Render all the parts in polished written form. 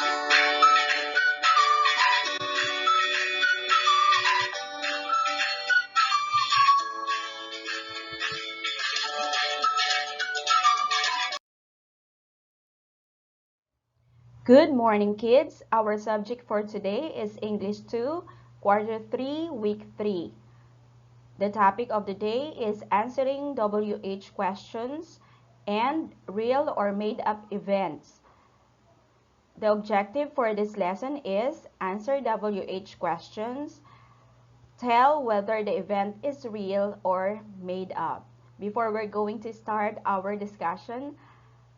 Good morning, kids. Our subject for today is English 2, Quarter 3, Week 3. The topic of the day is answering WH questions and real or made-up events. The objective for this lesson is answer WH questions, tell whether the event is real or made up. Before we're going to start our discussion,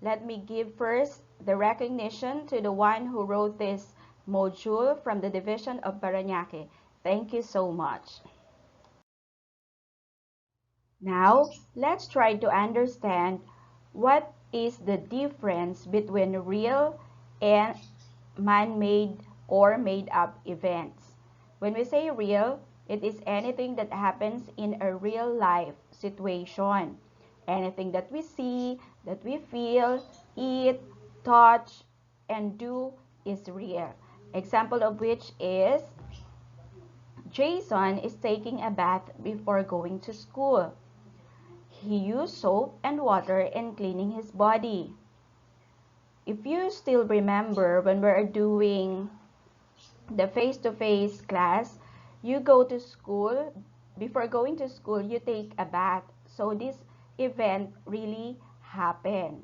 let me give first the recognition to the one who wrote this module from the Division of Parañaque. Thank you so much. Now, let's try to understand what is the difference between real and man-made or made-up events. When we say real, it is anything that happens in a real life situation. Anything that we see, that we feel, eat, touch, and do is real. Example of which is Jason is taking a bath before going to school. He used soap and water in cleaning his body. If you still remember when we're doing the face-to-face class, you go to school, before going to school, you take a bath. So this event really happened.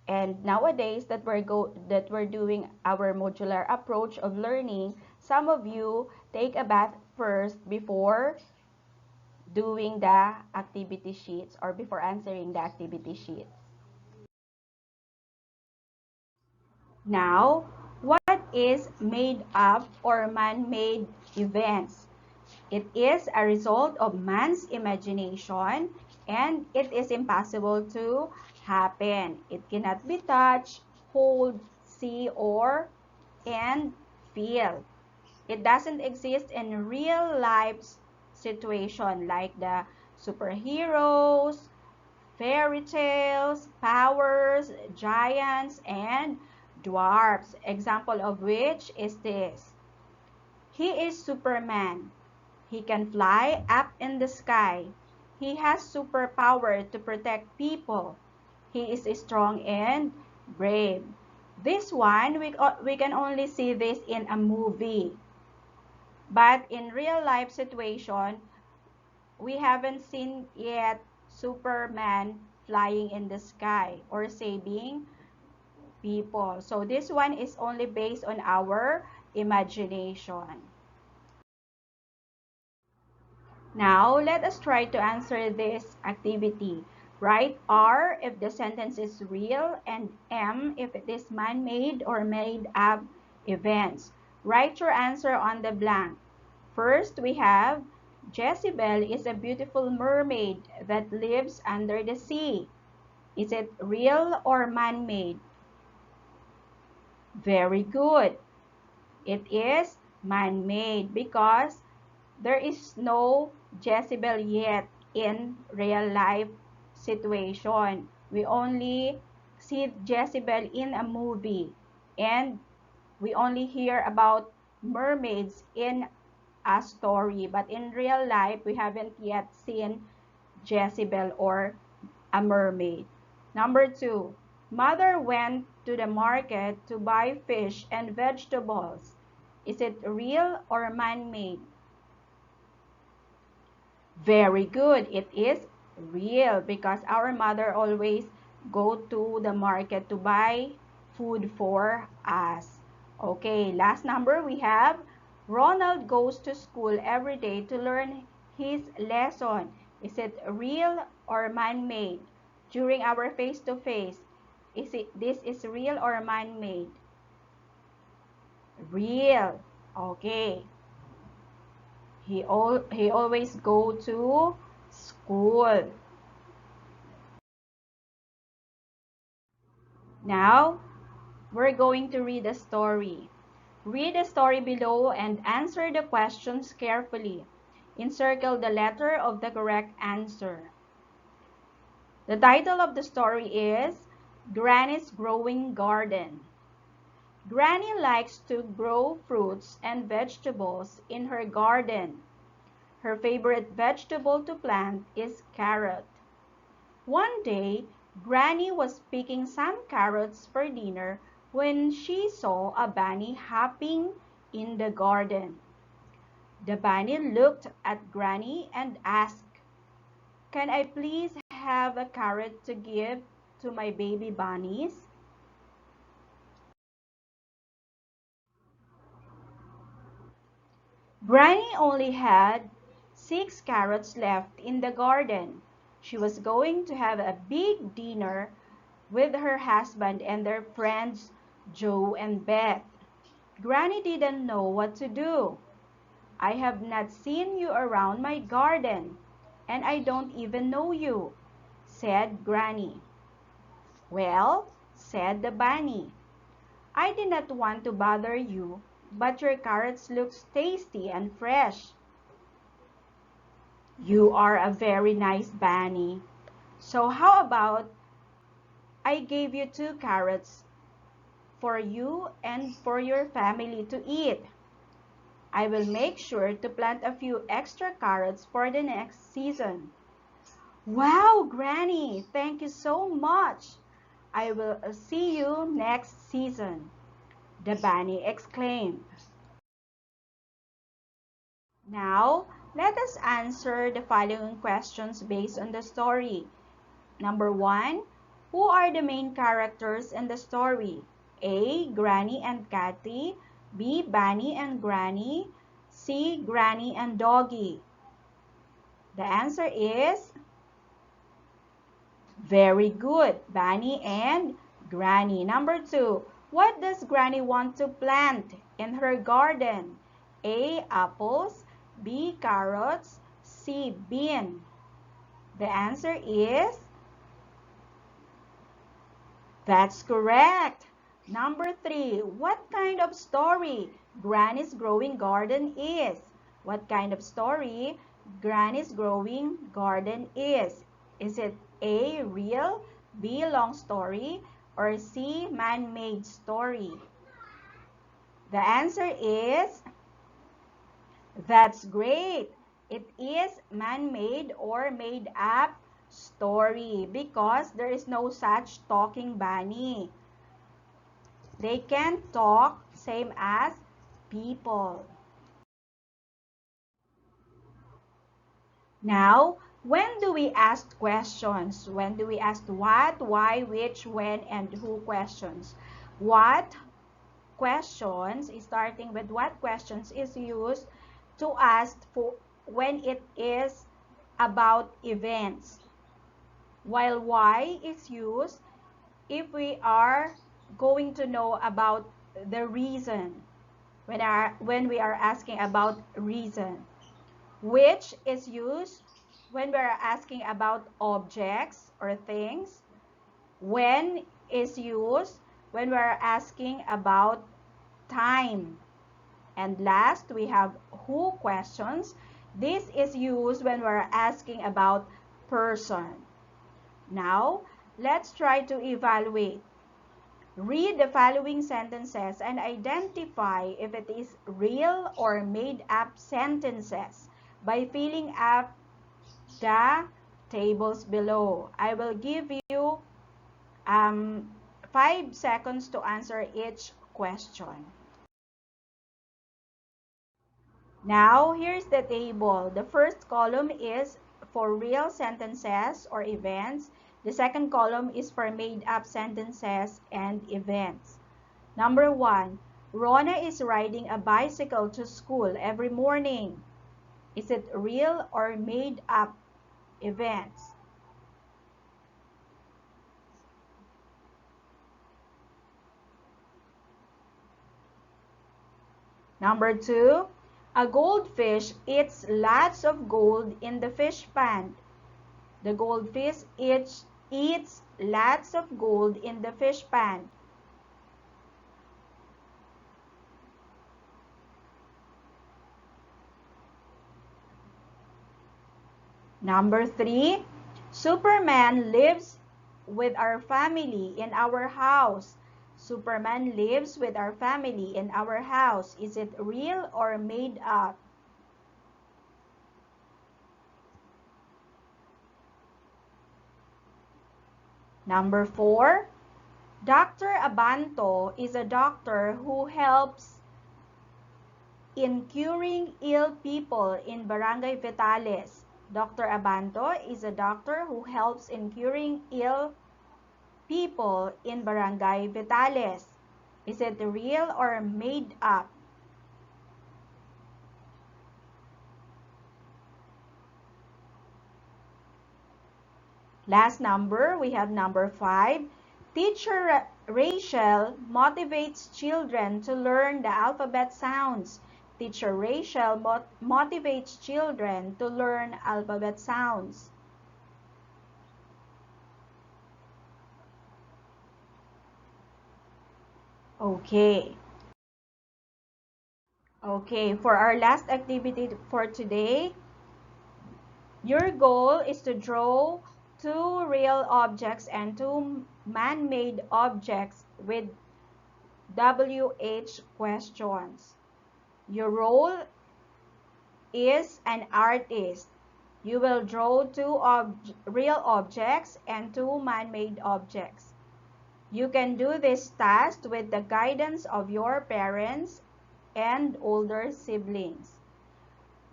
And nowadays that we're doing our modular approach of learning, some of you take a bath first before doing the activity sheets or before answering the activity sheets. Now, what is made up or man-made events? It is a result of man's imagination and it is impossible to happen. It cannot be touched, hold, see, or and feel. It doesn't exist in real life situation like the superheroes, fairy tales, powers, giants, and dwarfs. Example of which is this. He is Superman. He can fly up in the sky. He has superpower to protect people. He is strong and brave. This one, we can only see this in a movie. But in real life situation, we haven't seen yet Superman flying in the sky or saving people. So this one is only based on our imagination. Now, let us try to answer this activity. Write R if the sentence is real and M if it is man-made or made-up events. Write your answer on the blank. First, we have Jezebel is a beautiful mermaid that lives under the sea. Is it real or man-made? Very good. It is man-made because there is no Jezebel yet in real life situation. We only see Jezebel in a movie and we only hear about mermaids in a story. But in real life, we haven't yet seen Jezebel or a mermaid. Number 2, mother went to the market to buy fish and vegetables. Is it real or man-made? Very good. It is real because our mother always go to the market to buy food for us. Okay, last number we have Ronald goes to school every day to learn his lesson. Is it real or man-made? During our face-to-face, this is real or man-made? Real. Okay. He always go to school. Now, we're going to read a story. Read the story below and answer the questions carefully. Encircle the letter of the correct answer. The title of the story is Granny's Growing Garden. Granny likes to grow fruits and vegetables in her garden. Her favorite vegetable to plant is carrot. One day, Granny was picking some carrots for dinner when she saw a bunny hopping in the garden. The bunny looked at Granny and asked, "Can I please have a carrot to give to my baby bunnies?" Granny only had 6 carrots left in the garden. She was going to have a big dinner with her husband and their friends Joe and Beth. Granny didn't know what to do. "I have not seen you around my garden, and I don't even know you," said Granny. "Well," said the bunny, "I did not want to bother you, but your carrots look tasty and fresh." "You are a very nice bunny. So how about I gave you 2 carrots for you and for your family to eat? I will make sure to plant a few extra carrots for the next season." "Wow, Granny, thank you so much. I will see you next season," the bunny exclaimed. Now, let us answer the following questions based on the story. Number 1, who are the main characters in the story? A. Granny and Kathy. B. Bunny and Granny. C. Granny and Doggy. The answer is very good. Bunny and Granny. Number 2, what does Granny want to plant in her garden? A. Apples. B. Carrots. C. Bean. The answer is, that's correct. Number 3, what kind of story Granny's growing garden is? What kind of story Granny's growing garden is? Is it A, real, B, long story, or C, man-made story? The answer is, that's great. It is man-made or made-up story because there is no such talking bunny. They can talk same as people. Now, when do we ask questions? When do we ask what, why, which, when, and who questions? What questions, starting with what questions, is used to ask for when it is about events, while why is used if we are going to know about the reason, when we are asking about reason. Which is used when we are asking about objects or things. When is used when we are asking about time. And last, we have who questions. This is used when we are asking about person. Now, let's try to evaluate. Read the following sentences and identify if it is real or made-up sentences by filling up the tables below. I will give you 5 seconds to answer each question. Now, here's the table. The first column is for real sentences or events. The second column is for made-up sentences and events. Number 1, Rona is riding a bicycle to school every morning. Is it real or made-up events? Number 2, a goldfish eats lots of gold in the fish pond. The goldfish eats lots of gold in the fish pond. Number 3, Superman lives with our family in our house. Superman lives with our family in our house. Is it real or made up? Number 4, Dr. Abanto is a doctor who helps in curing ill people in Barangay Vitales. Dr. Abanto is a doctor who helps in curing ill people in Barangay Vitales. Is it real or made up? Last number, we have number 5. Teacher Rachel motivates children to learn the alphabet sounds. Teacher Rachel motivates children to learn alphabet sounds. Okay. Okay, for our last activity for today, your goal is to draw 2 real objects and 2 man-made objects with WH questions. Your role is an artist. You will draw 2 real objects and 2 man-made objects. You can do this task with the guidance of your parents and older siblings.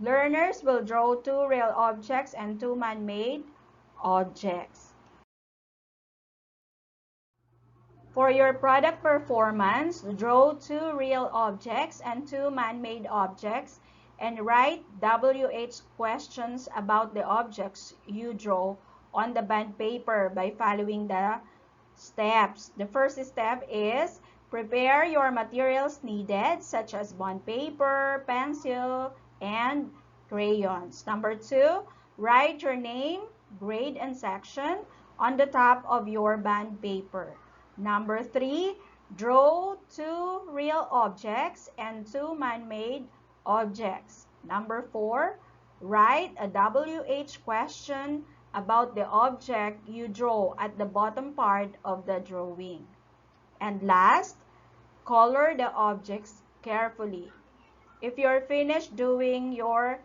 Learners will draw 2 real objects and 2 man-made objects. For your product performance, draw 2 real objects and 2 man-made objects and write WH questions about the objects you draw on the bond paper by following the steps. The first step is prepare your materials needed such as bond paper, pencil, and crayons. Number 2, write your name, grade, and section on the top of your bond paper. Number 3, draw 2 real objects and 2 man-made objects. Number 4, write a WH question about the object you draw at the bottom part of the drawing. And last, color the objects carefully. If you're finished doing your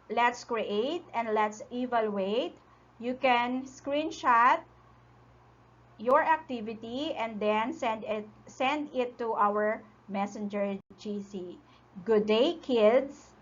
let's create and let's evaluate, you can screenshot your activity and then send it to our Messenger GC. Good day, kids!